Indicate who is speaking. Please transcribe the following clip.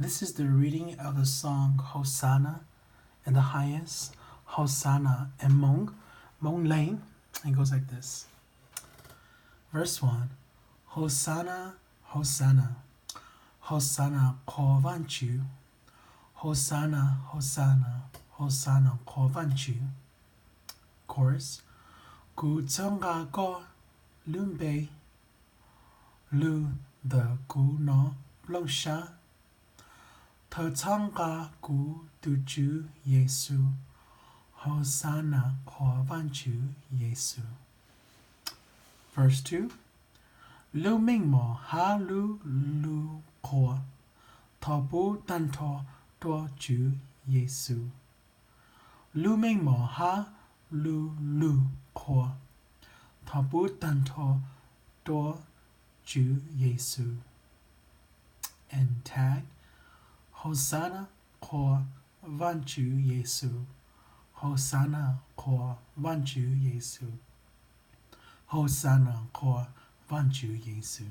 Speaker 1: This is the reading of the song Hosanna in the highest, Hosanna in Hmong Lane. It goes like this. Verse 1. Hosanna, Hosanna, Hosanna khổ van Chúa. Hosanna, Hosanna, Hosanna khổ van Chúa. Chorus. Cú trong gà co lương bê, lưu the cú nó lông xa. Thơ trong gà cú tu Chúa Giêsu. Hosanna khổ van Chúa Giêsu. Verse 2. Lưu minh mò ha lưu lưu khổ. Thọ bố tân thọ đô Chúa Giêsu. Lưu minh mò ha lưu lưu khổ. Thọ bố tân thọ đô Chúa Giêsu. And tag. Hosanna khổ van Chúa Giêsu. Hosanna khổ van Chúa Giêsu. Hosanna khổ van Chúa Giêsu.